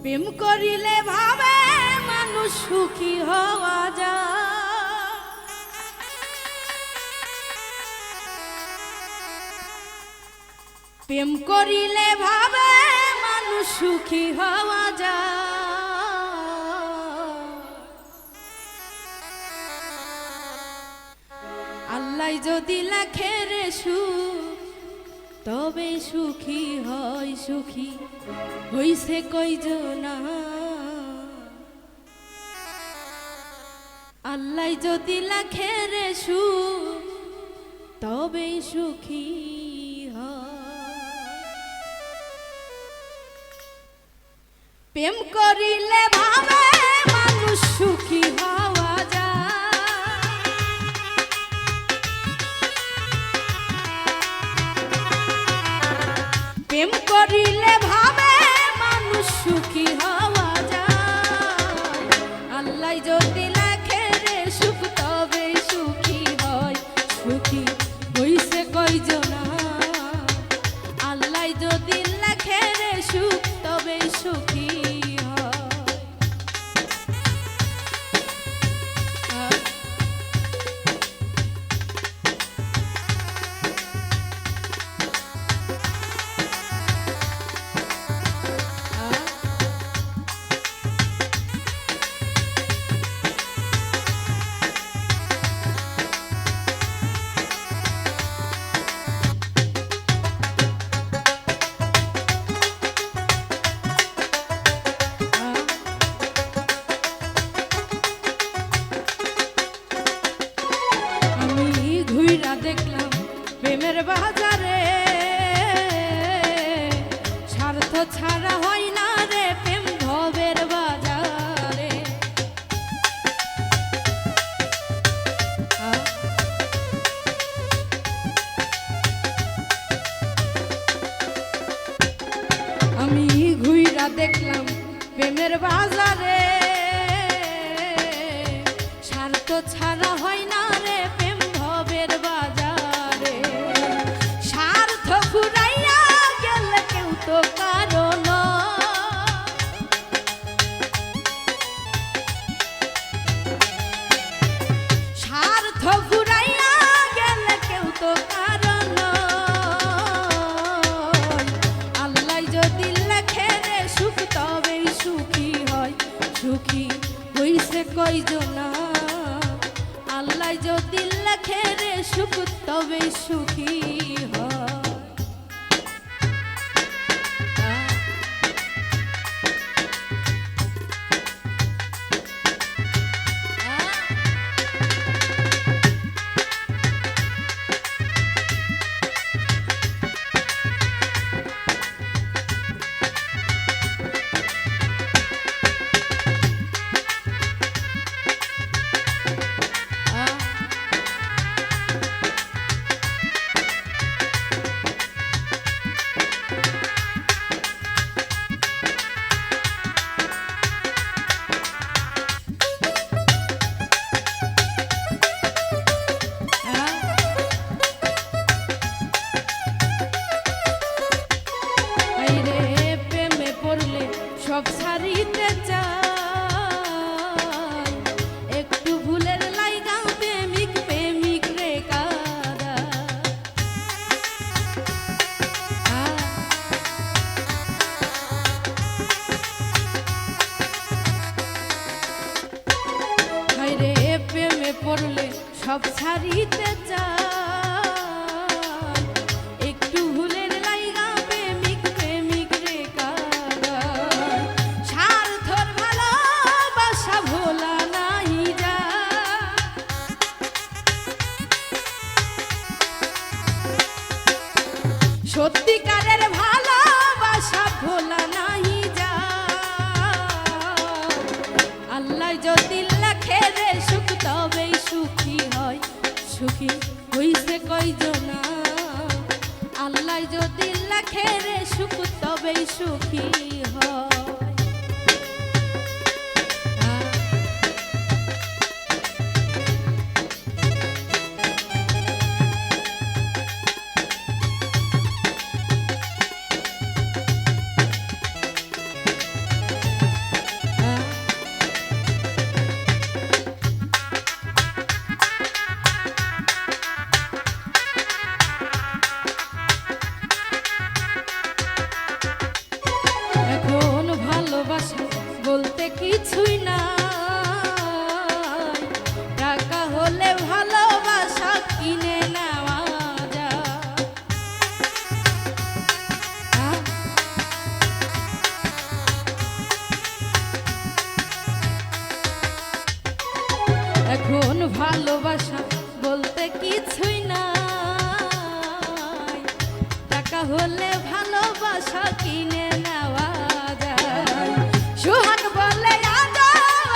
প্রেম করিলে ভাবে মানুষ সুখী হওয়া যায়। প্রেম করিলে ভাবে মানুষ সুখী হওয়া যায়। আল্লাহ যদি লেখে রে সুখ তবে সুখী হয় সুখী হইছে কয়জনা। আল্লাহ যদি লেখে রে সুখ তবে সুখী হয়। প্রেম করিলে ভাবে মানুষ সুখী হওয়া যায়। প্রেম করিলে ভাবে মানুষ সুখী হওয়া যায়। আল্লাহ যদি লেখে রে সুখ তবে সুখী হয় সুখী হইছে কয়জনা। আল্লাহ যদি লেখে রে সুখ তবে সুখী দেখলাম প্রেমের বাজারে স্বার্থ ছাড়া হয় না রে প্রেম ভবের বাজারে। আমি ঘুইরা দেখলাম প্রেমের বাজারে স্বার্থ ছাড়া হয় না রে প্রেম ভবের বাজারে। স্বার্থ ফুরাইয়া গেলে কেউ তো কারণ স্বার্থ ফুরাইয়া গেলে কেউ তো কারণ। আল্লাহ যদি লেখে রে সুখ তবেই সুখী হয় সুখী হইছে কয়জনা। আল্লাহ যদি লেখে রে সুখ তবে সুখী হয়। সব ছাড়িতে চাই একটু ভুলের লাইগা প্রেমিক প্রেমিক রে কাদা। হায়রে প্রেমে পড়লে সব ছাড়িতে চাই একটু ভুলের লাইগা প্রেমিক প্রেমিক রে কাদা। স্বার্থর ভালোবাসা ভোলা নাই যা সত্যিকারের ভালোবাসা ভোলা নাই যা। আল্লাহ যদি লেখে রে সুখ তবেই সুখী হয় সুখী হইছে কয়জনা। আল্লাহ যদি লেখে রে সুখ তবেই সুখী হয়। ভালোবাসা বলতে কিছুই নাই, টাকা হলে ভালোবাসা কিনে নেওয়া যায়। সোহাগ বলে আজও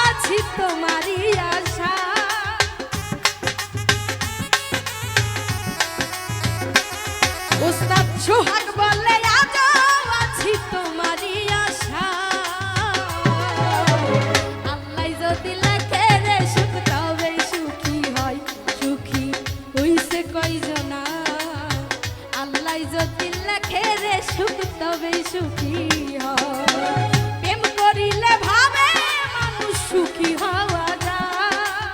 আছি তোমারই আশা, ওস্তাদ সোহাগ বলে আজও আছি তোমারই আশা। আল্লাহ যদি লেখে রে সুখ তবেই সুখী হয়, সুখী হইছে কয়জনা। আল্লাহ যদি লেখে রে সুখ তবেই সুখী হয়, প্রেম করিলে ভাবে মানুষ সুখী হওয়া যায়।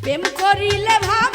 প্রেম করিলে ভাবে